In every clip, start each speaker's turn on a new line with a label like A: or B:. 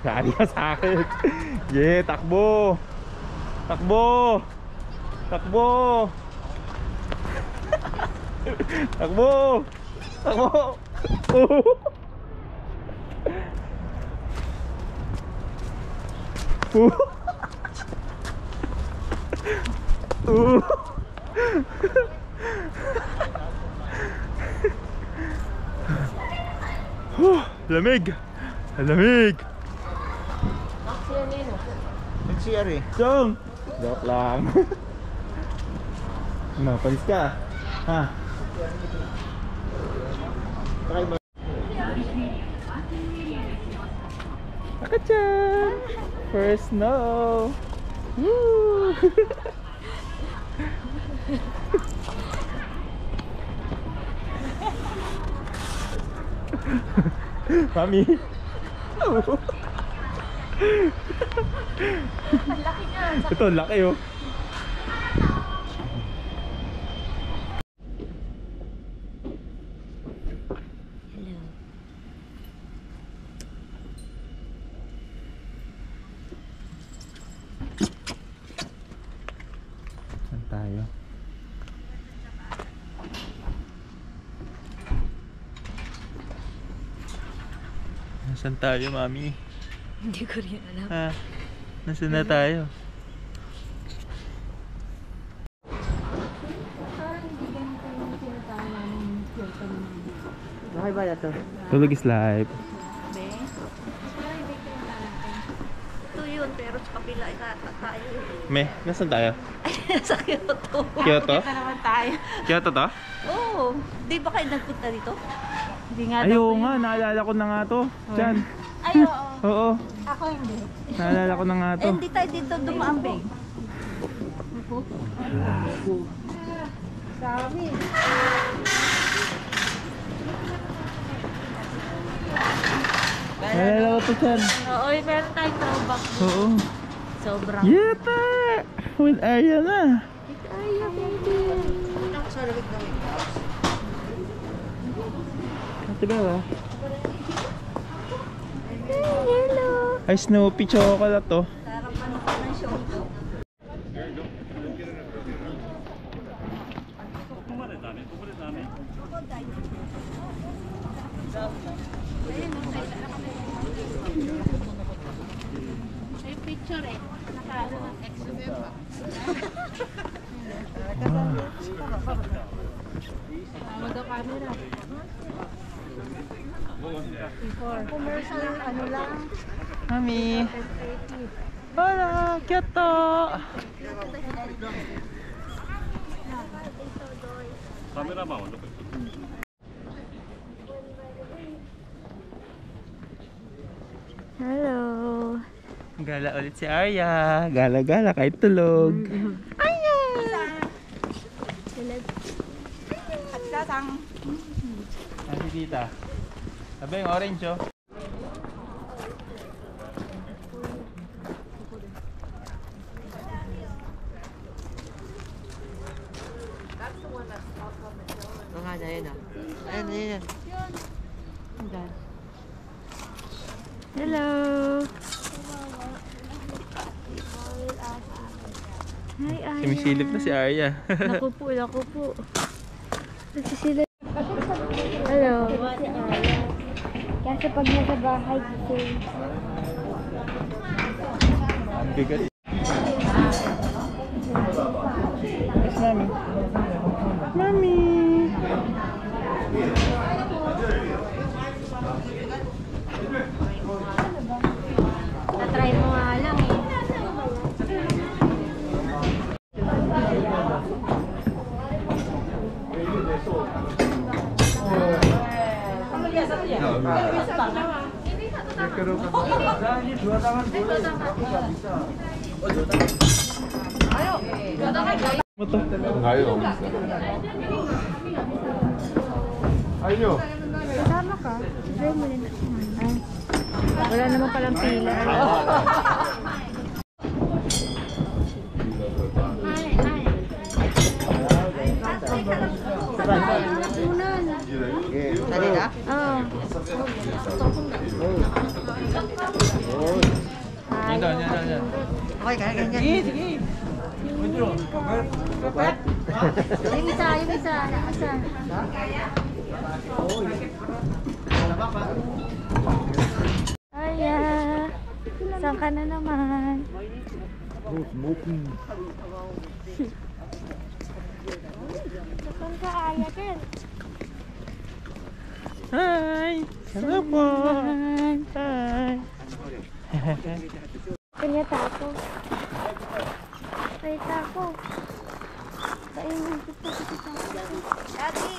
A: Sali ka sa akin. Yeah, takbo. Takbo. Takbo. Takbo. Takbo. Lamig. Lamig.
B: Nag-CR eh.
A: Chong. Joke lang. No, palis ka. Ha?
B: Try mo.
A: Akachan! First snow! Woo! Mami!
C: Ang laki niya.
A: Ito, laki oh. Saan tayo? Nasaan tayo, Mami?
C: Hindi ko rin alam.
A: Ha? Nasaan na tayo?
C: Parang hindi ganito yung tinatawa namin yung filter namin.
B: Okay ba ito?
A: Tulog is live.
C: Be? Parang hindi ko rin alam. Ito yun, pero sa kapila tayo.
A: Me, nasaan tayo?
C: Sa Kyoto.
A: Kyoto?
C: Kita naman tayo.
A: Kyoto to?
C: Oo. Di ba kayo nagpunta dito? Hindi nga
A: Ay, oo nga, naalala ko na nga to. Diyan.
C: Ay, oo.
A: Oo,
C: Ako hindi.
A: naalala ko na nga to.
C: Eh, hindi tayo dito dumaan, Be. Sabi.
A: Naalala ko to, Chan.
C: Oo, meron tayong throwback.
A: Oo.
C: Sobrang.
A: Yeta! With Arya na.
C: Ay, baby.
B: Sa lamig na may house.
A: Ate ba?
C: Hello.
A: Ay, Snoopy chocolate to.
C: Sarap ano ka ng show. May picture eh. Nakaano ng ex-member. Tawag ang camera. Before. Commercial ano lang.
A: Mami. Hola, Kyoto.
C: Hello.
A: Gala ulit si Arya. Gala-gala kahit tulog.
C: At datang.
A: Ay, si tita. Sabi yung orange oh.
B: Ito nga na yun ah. Ayun, ayun.
C: Hello. Hi, Aya.
A: Sumisilip na si Arya.
C: Naku po, naku po. Nagsisilip. Hello. Kasi pag nasa bahay, gising.
A: Ang bigat. Yes, Mami. Mami.
C: Na-try mo nga lang eh.
A: Mo to?
B: Ayo.
C: Kasama ka? Try mo rin. Ay. Wala naman palang pila.
B: Dali na?
C: Oo.
A: Yan.
B: Okay, kaya ganyan.
A: Sige, sige.
C: Yung isa. Aya, saan ka na naman? Saan ka, Aya, Ken?
A: Hi! Hello po!
C: Hi! Kanya tako. Ay, tako. Kainin kita. Daddy!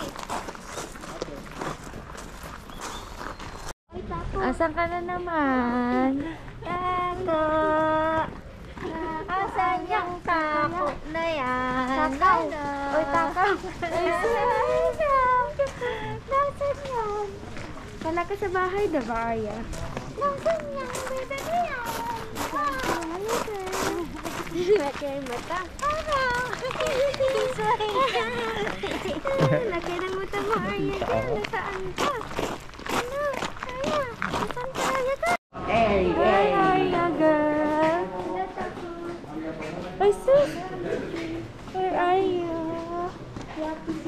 C: Asan ka na naman? Tako! Asan yung tako na yan? Takaw! Uy, takaw! Nasaan yan? Wala ka sa bahay, diba, Arya? Nasaan yan? Bebe na yan! Laki ang mata. Laki ng mata mo, Arya. Nasaan ka? Ano? Arya? Nasaan ka, Arya ka? Hey, Arya, girl. Ay, sus! Where are you?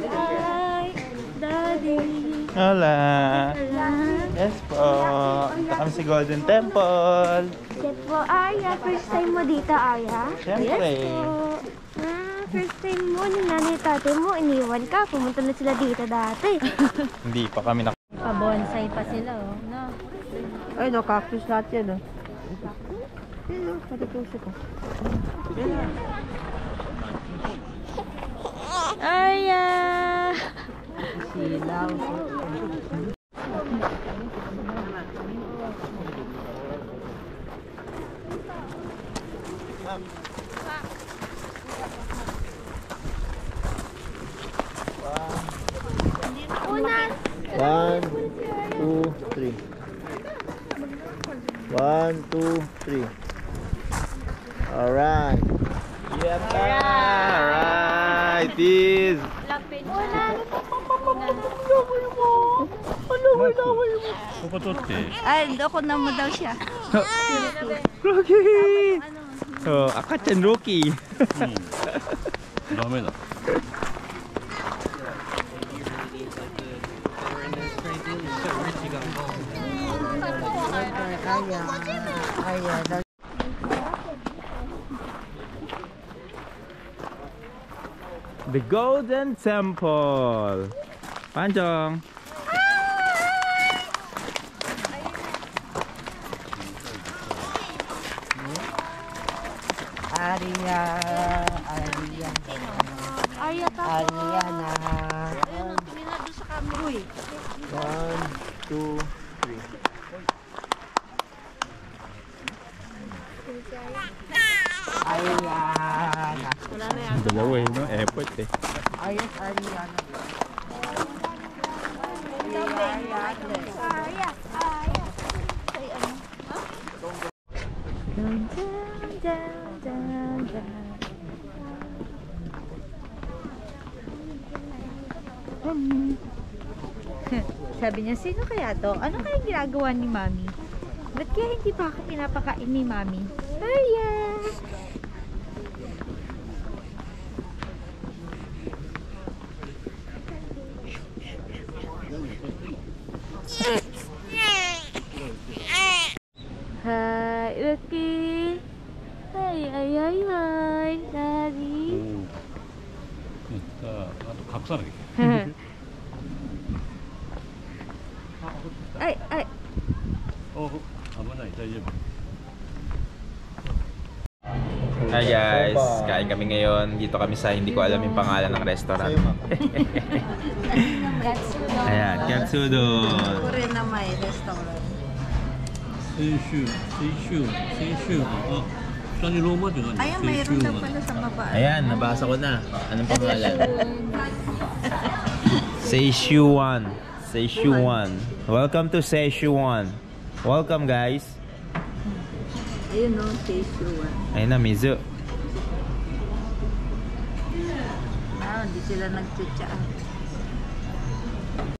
C: Hi, Daddy.
A: Hola!
C: Hello.
A: Yes po! Punta kami sa Golden Temple!
C: Yes po, Arya. First time mo dito, Arya?
A: Siyempre.
C: Yes po. First time mo, ni nanay tatay mo, iniwan ka. Pumunta na sila dito dati.
A: Hindi pa kami na...
C: Pa-bonsai pa sila, oh. No?
B: Ay, no, cactus lahat yan, oh. Yan, oh, patutuso ko.
C: Arya!
B: Silaw.
C: Unan!
B: 1, 2, 3. 1, 2, 3. Alright.
A: Yes! Alright! Is...
C: Unan! Ay, doko na mo daw siya.
A: Rocky! Oh, Akachan Rocky!
D: ダメだ。
A: The Golden Temple! Panjong!
B: Arya.
C: Arya ka po.
B: Ariana.
C: Ayun, tumingin na doon sa camera. Uy.
B: 1, 2, 3. Ariana.
C: Wala na yan.
A: Dalawa eh, no? Airport eh.
B: Ayos, Ariana.
C: Arya. Ay, ano?
E: Sabi niya, sino kaya to? Ano kaya ginagawa ni Mami? Ba't kaya hindi pa ako pinapakain ni Mami? Arya! Hi, Lucky! Hi, Daddy!
D: さあ、あと隠さなきゃいけない。
E: Ay, ay!
D: お、危ない、大丈夫。
A: Hi guys, kain kami ngayon. Dito kami sa hindi ko alam yung pangalan ng restaurant. Ayan, Katsudon.
B: Korean na may restaurant.
D: 先週、あ、下にローマ字がある。
B: Ayan, mayroon daw pala sa baba.
A: Ayan, nabasa ko na. Anong pangalan? Szechuan. Welcome to Szechuan. Welcome guys.
B: Ayun o, Szechuan.
A: Ayun na, Mizu.
B: Hindi sila nagtsatsa.